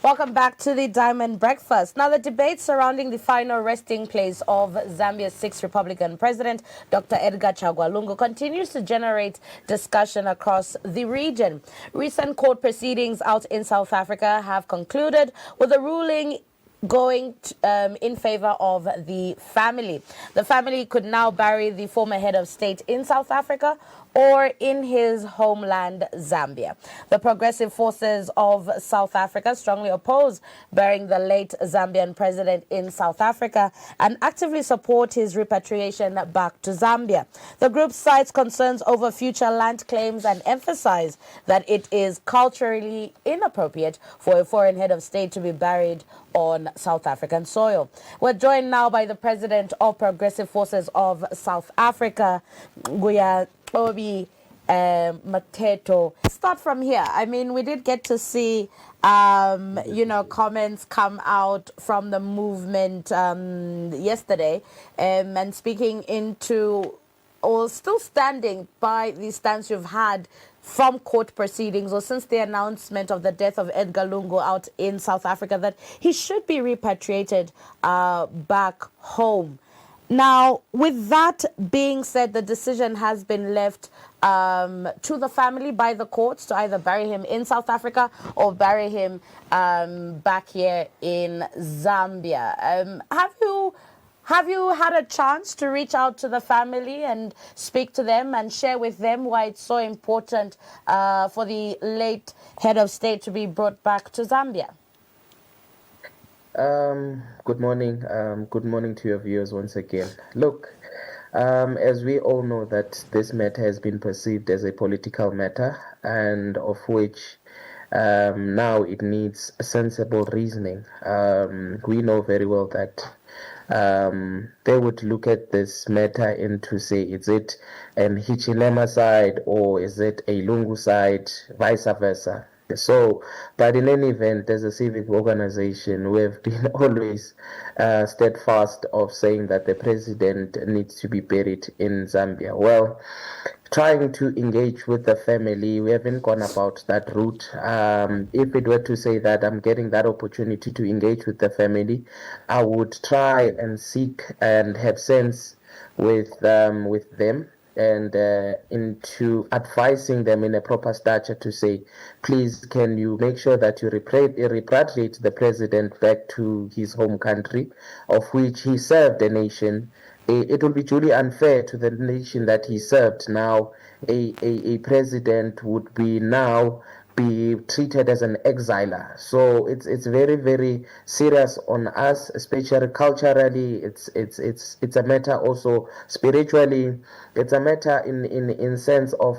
Welcome back to the Diamond Breakfast. Now, the debate surrounding the final resting place of Zambia's sixth Republican president, Dr. Edgar Lungu, continues to generate discussion across the region. Recent court proceedings out in South Africa have concluded with a ruling going in favor of the family. The family could now bury the former head of state in South Africa or in his homeland, Zambia. The progressive forces of South Africa strongly oppose burying the late Zambian president in South Africa and actively support his repatriation back to Zambia. The group cites concerns over future land claims and emphasize that it is culturally inappropriate for a foreign head of state to be buried on South African soil. We're joined now by the president of Progressive Forces of South Africa, Ngcukayithobi Mthetho. Start from here. I mean, we did get to see, comments come out from the movement yesterday, and speaking into or still standing by the stance you've had from court proceedings or since the announcement of the death of Edgar Lungu out in South Africa that he should be repatriated back home. Now, with that being said, the decision has been left to the family by the courts to either bury him in South Africa or bury him back here in Zambia. Have you had a chance to reach out to the family and speak to them and share with them why it's so important for the late head of state to be brought back to Zambia? Good morning. Good morning to your viewers once again. Look, as we all know that this matter has been perceived as a political matter and of which now it needs sensible reasoning. We know very well that they would look at this matter and to say, is it an Hichilema side or is it a Lungu side, vice versa? So, but in any event, as a civic organization, we have been always steadfast of saying that the president needs to be buried in Zambia. Well, trying to engage with the family, we haven't gone about that route. If it were to say that I'm getting that opportunity to engage with the family, I would try and seek and have sense with them and into advising them in a proper stature to say, please, can you make sure that you repatriate the president back to his home country, of which he served a nation. It will be truly unfair to the nation that he served. Now, a president would be treated as an exiler. So it's very, very serious on us, especially culturally. It's a matter also spiritually. It's a matter in sense of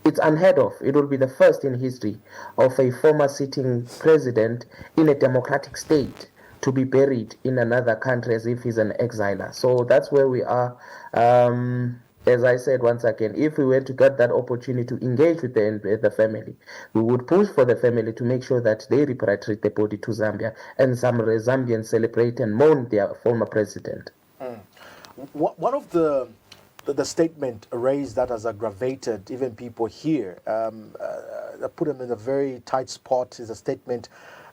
it's unheard of. It will be the first in history of a former sitting president in a democratic state to be buried in another country as if he's an exiler. So that's where we are. As I said once again, if we were to get that opportunity to engage with the family, we would push for the family to make sure that they repatriate the body to Zambia and some Zambians celebrate and mourn their former president. One of the statement raised that has aggravated even people here, that put him in a very tight spot, is a statement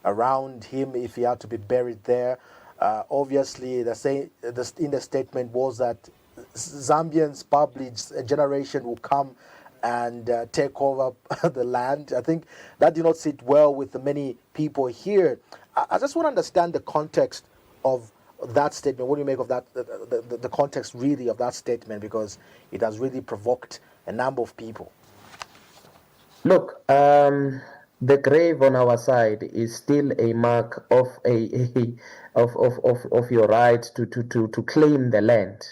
around him if he had to be buried there. Obviously, in the statement was that Zambians, probably a generation will come and take over the land. I think that did not sit well with the many people here. I just want to understand the context of that statement. What do you make of that, the context really of that statement, because it has really provoked a number of people? Look, the grave on our side is still a mark of of your right to claim the land.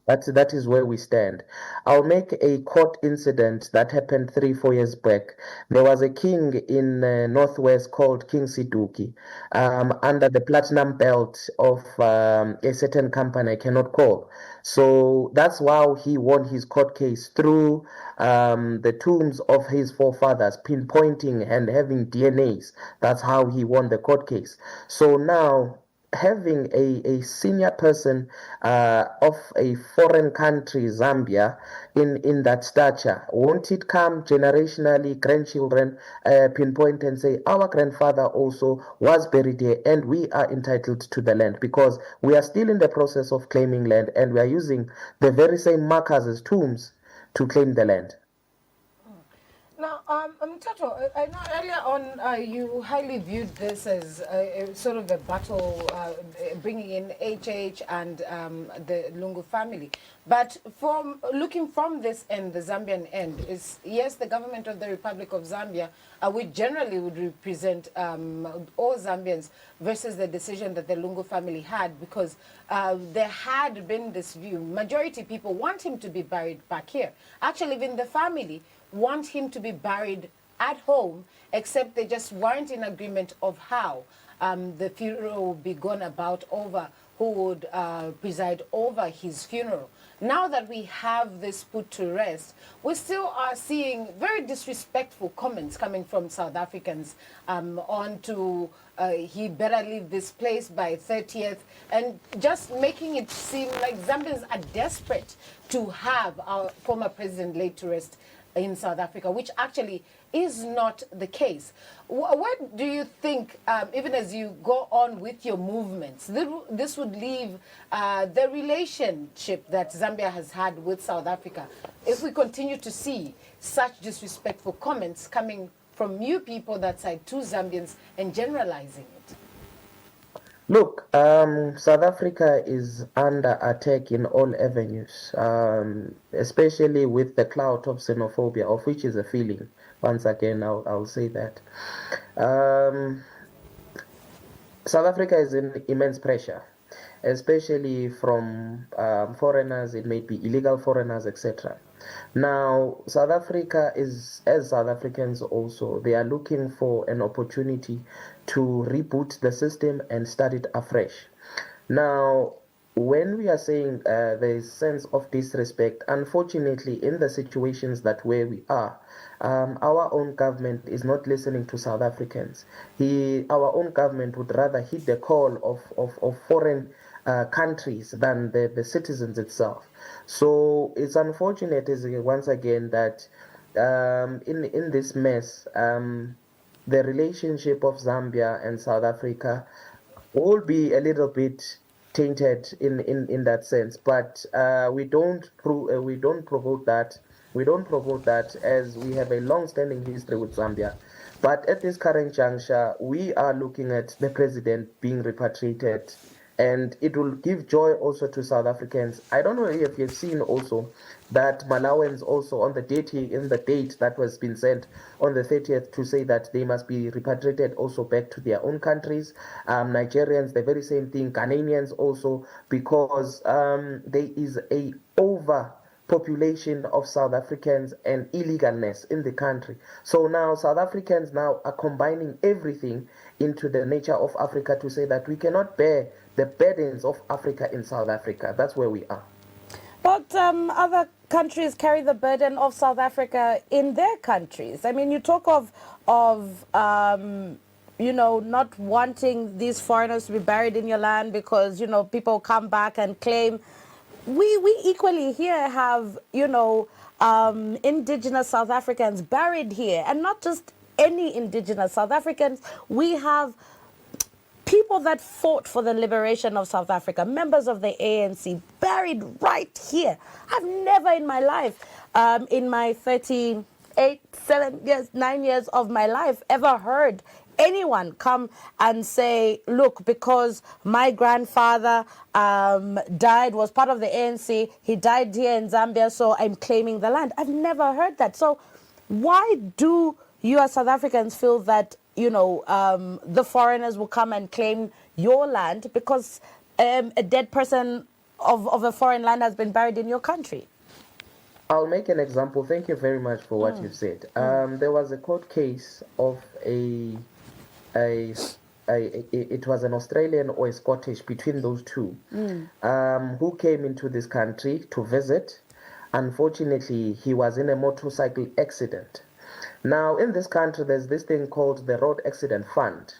That is where we stand. I'll make a court incident that happened 3-4 years back. There was a king in Northwest called King Siduki, under the platinum belt of a certain company I cannot call. So that's how he won his court case, through the tombs of his forefathers, pinpointing and having DNAs. That's how he won the court case. So now having a senior person of a foreign country, Zambia, in that stature, won't it come generationally, grandchildren pinpoint and say, our grandfather also was buried here and we are entitled to the land, because we are still in the process of claiming land and we are using the very same markers as tombs to claim the land. Now, Mthetho, I know earlier on you highly viewed this as a sort of a battle, bringing in HH and the Lungu family. But from looking from this end, the Zambian end, is yes, the government of the Republic of Zambia, which generally would represent all Zambians, versus the decision that the Lungu family had, because there had been this view. Majority people want him to be buried back here. Actually, even the family want him to be buried at home, except they just weren't in agreement of how the funeral would be gone about, over who would preside over his funeral. Now that we have this put to rest, we still are seeing very disrespectful comments coming from South Africans on to he better leave this place by 30th, and just making it seem like Zambians are desperate to have our former president laid to rest in South Africa, which actually is not the case. What do you think, even as you go on with your movements, this would leave the relationship that Zambia has had with South Africa if we continue to see such disrespectful comments coming from you people that side to Zambians and generalizing it? Look, South Africa is under attack in all avenues, especially with the cloud of xenophobia, of which is a feeling. Once again, I'll say that. South Africa is in immense pressure, especially from foreigners. It may be illegal foreigners, etc. Now, South Africa is, as South Africans also, they are looking for an opportunity to reboot the system and start it afresh. Now, when we are saying there is sense of disrespect, unfortunately, in the situations that where we are, our own government is not listening to South Africans. Our own government would rather heed the call of foreign countries than the citizens itself. So it's unfortunate, once again, that in this mess, the relationship of Zambia and South Africa will be a little bit tainted in that sense. But we don't promote that. We don't promote that, as we have a long-standing history with Zambia. But at this current juncture, we are looking at the president being repatriated, and it will give joy also to South Africans. I don't know if you've seen also that Malawans also on the date that was been sent on the 30th to say that they must be repatriated also back to their own countries. Nigerians, the very same thing. Ghanaians also, because there is a overpopulation of South Africans and illegalness in the country. So now South Africans now are combining everything into the nature of Africa to say that we cannot bear the burdens of Africa in South Africa. That's where we are. But other countries carry the burden of South Africa in their countries. I mean, you talk of you know, not wanting these foreigners to be buried in your land because, you know, people come back and claim. We equally here have, you know, indigenous South Africans buried here, and not just any indigenous South Africans. We have people that fought for the liberation of South Africa, members of the ANC, buried right here. I've never in my life, in my 38, 9 years of my life, ever heard anyone come and say, look, because my grandfather died, was part of the ANC, he died here in Zambia, so I'm claiming the land. I've never heard that. So why do you as South Africans feel that, you know, the foreigners will come and claim your land because a dead person of a foreign land has been buried in your country? I'll make an example. Thank you very much for what you've said. There was a court case of it was an Australian or a Scottish, between those two, who came into this country to visit. Unfortunately, he was in a motorcycle accident. Now, in this country, there's this thing called the Road Accident Fund.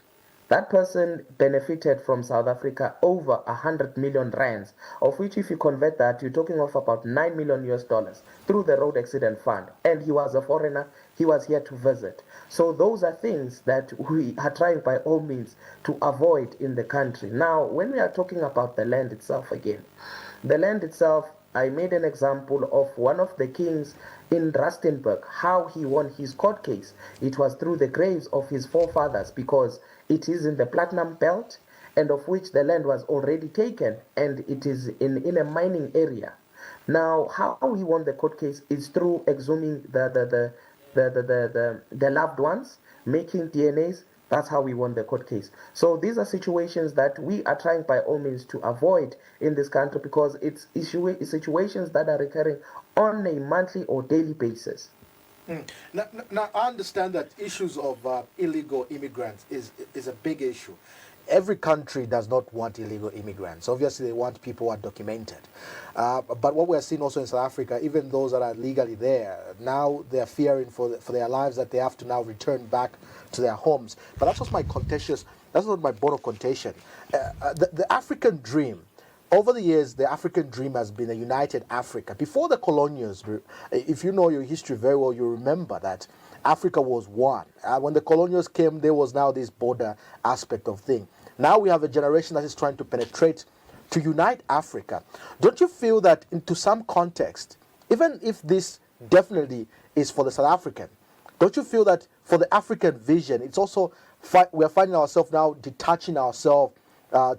That person benefited from South Africa over 100 million rands, of which if you convert that, you're talking of about 9 million US dollars through the Road Accident Fund. And he was a foreigner, he was here to visit. So those are things that we are trying by all means to avoid in the country. Now, when we are talking about the land itself again, the land itself, I made an example of one of the kings in Rustenburg, how he won his court case. It was through the graves of his forefathers because it is in the platinum belt and of which the land was already taken and it is in a mining area. Now, how he won the court case is through exhuming the loved ones, making DNAs. That's how we won the court case. So these are situations that we are trying by all means to avoid in this country because it's situations that are recurring on a monthly or daily basis. Now, I understand that issues of illegal immigrants is a big issue. Every country does not want illegal immigrants. Obviously, they want people who are documented. But what we're seeing also in South Africa, even those that are legally there, now they're fearing for their lives that they have to now return back to their homes. But that's not my bone of contention. The African dream, over the years, the African dream has been a united Africa. Before the colonials, if you know your history very well, you remember that Africa was one. When the colonials came, there was now this border aspect of thing. Now we have a generation that is trying to penetrate, to unite Africa. Don't you feel that into some context, even if this definitely is for the South African, don't you feel that for the African vision, it's also, we're finding ourselves now detaching ourselves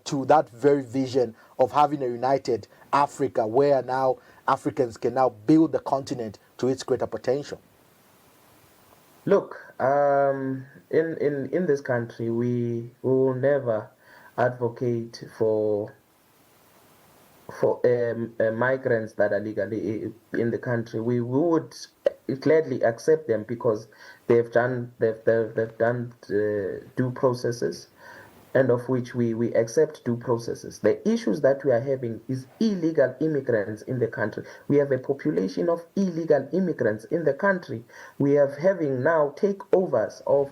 to that very vision of having a united Africa where now Africans can now build the continent to its greater potential? Look, in this country, we will never advocate for migrants that are legally in the country. We would gladly accept them because they've done due processes, and of which we accept due processes. The issues that we are having is illegal immigrants in the country. We have a population of illegal immigrants in the country. We are having now takeovers of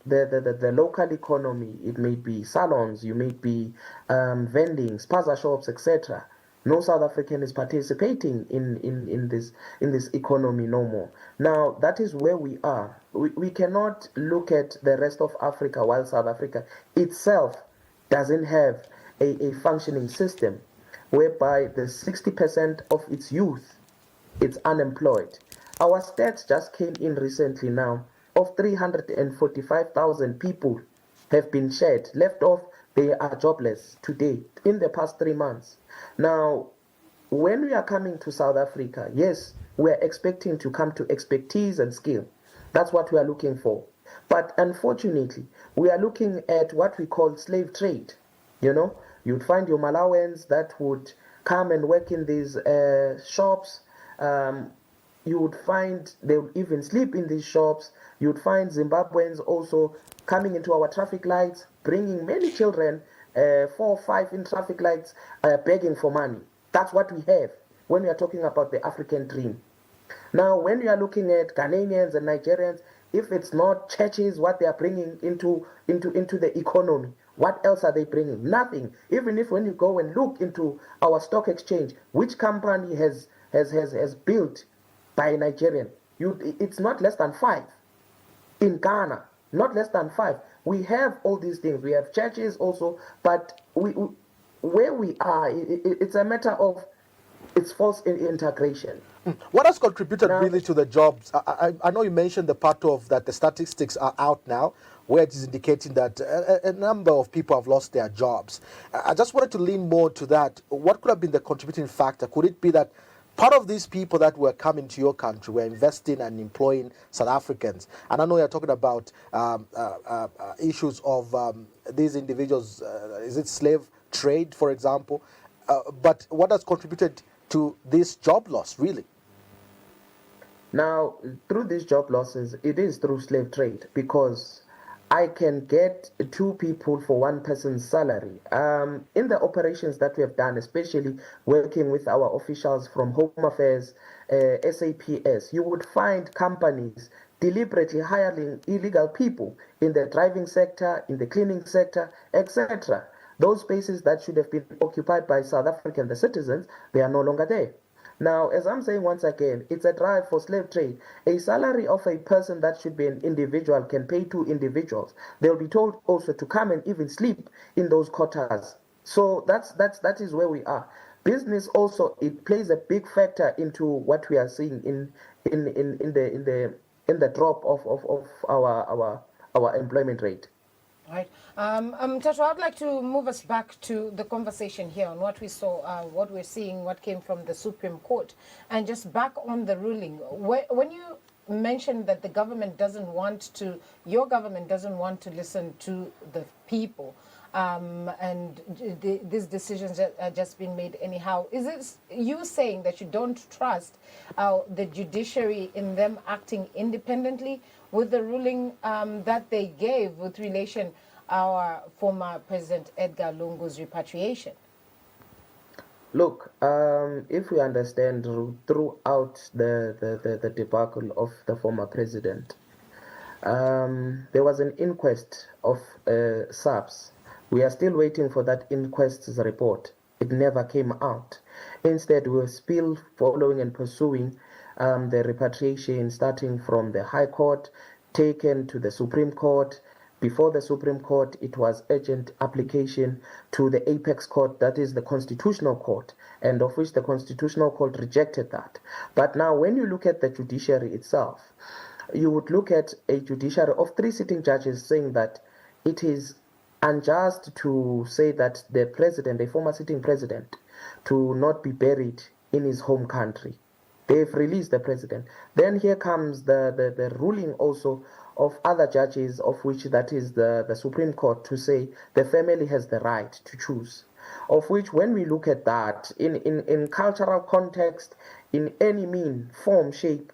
the local economy. It may be salons, you may be vending, spaza shops, etc. No South African is participating in this economy no more. Now, that is where we are. We cannot look at the rest of Africa while South Africa itself doesn't have a functioning system whereby the 60% of its youth is unemployed. Our stats just came in recently now of 345,000 people have been shed, left off, they are jobless today in the past 3 months. Now, when we are coming to South Africa, yes, we are expecting to come to expertise and skill. That's what we are looking for. But unfortunately, we are looking at what we call slave trade. You know, you'd find your Malawans that would come and work in these shops. You would find they would even sleep in these shops. You'd find Zimbabweans also coming into our traffic lights, bringing many children, 4 or 5 in traffic lights, begging for money. That's what we have when we are talking about the African dream. Now, when we are looking at Ghanaians and Nigerians, if it's not churches, what they are bringing into the economy, what else are they bringing? Nothing. Even if when you go and look into our stock exchange, which company has built by a Nigerian, it's not less than 5. In Ghana, not less than 5. We have all these things. We have churches also, but where we are, it's a matter of it's false integration. What has contributed really to the jobs? I know you mentioned the part of that the statistics are out now, where it is indicating that a number of people have lost their jobs. I just wanted to lean more to that. What could have been the contributing factor? Could it be that part of these people that were coming to your country were investing and employing South Africans? And I know you're talking about issues of these individuals, is it slave trade, for example? But what has contributed to this job loss, really? Now, through these job losses, it is through slave trade because I can get 2 people for 1 person's salary. In the operations that we have done, especially working with our officials from Home Affairs, SAPS, you would find companies deliberately hiring illegal people in the driving sector, in the cleaning sector, etc. Those spaces that should have been occupied by South African the citizens, they are no longer there. Now, as I'm saying once again, it's a drive for slave trade. A salary of a person that should be an individual can pay two individuals. They'll be told also to come and even sleep in those quarters. So that is where we are. Business also, it plays a big factor into what we are seeing in the drop of our employment rate. Right. Mthetho, I'd like to move us back to the conversation here on what we saw, what we're seeing, what came from the Supreme Court, and just back on the ruling. When you mentioned that the government doesn't want to, your government doesn't want to listen to the people, and these decisions are just being made anyhow. Is it you saying that you don't trust the judiciary in them acting independently with the ruling that they gave with relation our former President Edgar Lungu's repatriation? Look, if we understand throughout the debacle of the former president, there was an inquest of SAPS. We are still waiting for that inquest's report. It never came out. Instead, we were still following and pursuing the repatriation, starting from the High Court, taken to the Supreme Court. Before the Supreme Court, it was urgent application to the Apex Court, that is the Constitutional Court, and of which the Constitutional Court rejected that. But now, when you look at the judiciary itself, you would look at a judiciary of 3 sitting judges saying that it is unjust to say that the president, a former sitting president, to not be buried in his home country. They've released the president. Then here comes the ruling also of other judges, of which that is the Supreme Court, to say the family has the right to choose. Of which, when we look at that, in cultural context, in any mean, form, shape,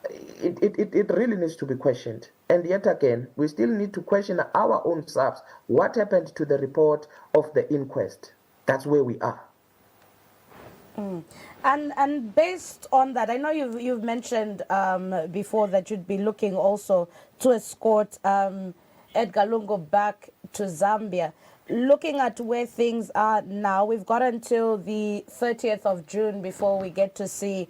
it really needs to be questioned. And yet again, we still need to question our own selves. What happened to the report of the inquest? That's where we are. And based on that, I know you've mentioned before that you'd be looking also to escort Edgar Lungu back to Zambia. Looking at where things are now, we've got until the 30th of June before we get to see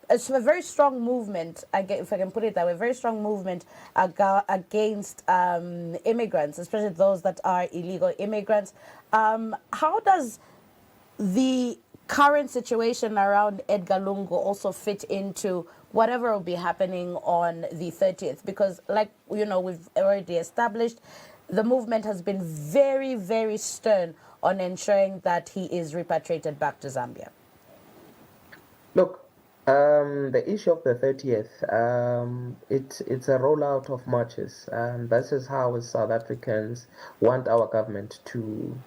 it's a very strong movement, if I can put it that way, a very strong movement against immigrants, especially those that are illegal immigrants. How does the current situation around Edgar Lungu also fit into whatever will be happening on the 30th? Because, like, we've already established, the movement has been very, very stern on ensuring that he is repatriated back to Zambia. Look, the issue of the 30th, it's a rollout of marches. This is how South Africans want our government to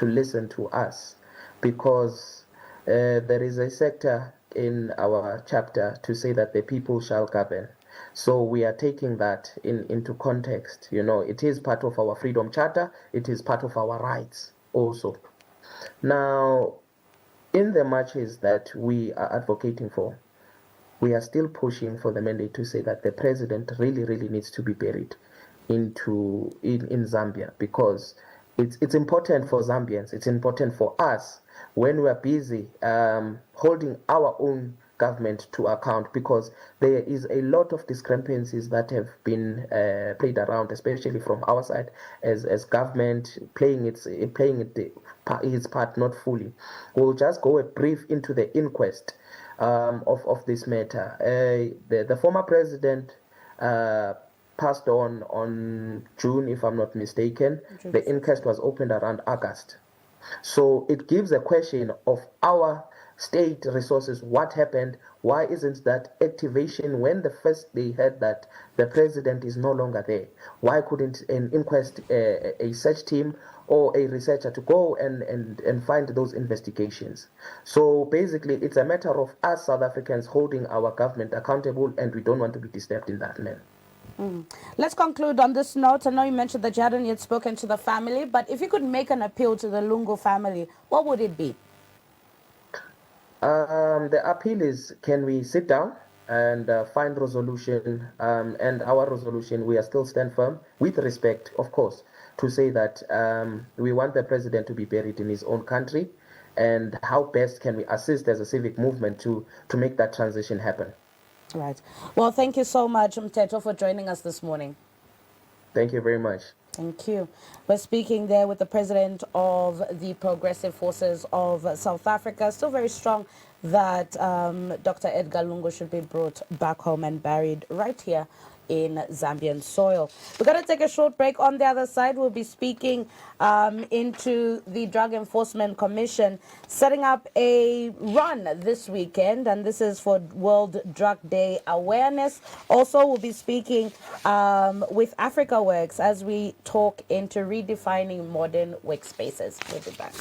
listen to us, because there is a sector in our chapter to say that the people shall govern. So we are taking that into context. It is part of our Freedom Charter. It is part of our rights also. Now, in the marches that we are advocating for, we are still pushing for the mandate to say that the president really, really needs to be buried in Zambia, because it's important for Zambians. It's important for us when we are busy holding our own government to account, because there is a lot of discrepancies that have been played around, especially from our side as government playing its part not fully. We'll just go brief into the inquest of this matter. The former president passed on June, if I'm not mistaken. The inquest was opened around August. So it gives a question of our state resources. What happened? Why isn't that activation when the first they heard that the president is no longer there? Why couldn't an inquest, a search team or a researcher to go and find those investigations? So basically, it's a matter of us South Africans holding our government accountable, and we don't want to be disturbed in that manner. Let's conclude on this note. I know you mentioned that you hadn't yet spoken to the family, but if you could make an appeal to the Lungu family, what would it be? The appeal is, can we sit down and find resolution. And our resolution, we are still stand firm with respect, of course, to say that we want the president to be buried in his own country, and how best can we assist as a civic movement to make that transition happen. Right. Well, thank you so much, Mthetho, for joining us this morning. Thank you very much. Thank you. We're speaking there with the president of the Progressive Forces of South Africa. Still very strong that Dr. Edgar Lungu should be brought back home and buried right here in Zambian soil. We're going to take a short break. On the other side, we'll be speaking into the Drug Enforcement Commission setting up a run this weekend, and this is for World Drug Day awareness. Also, we'll be speaking with Africa Works as we talk into redefining modern workspaces. We'll be back.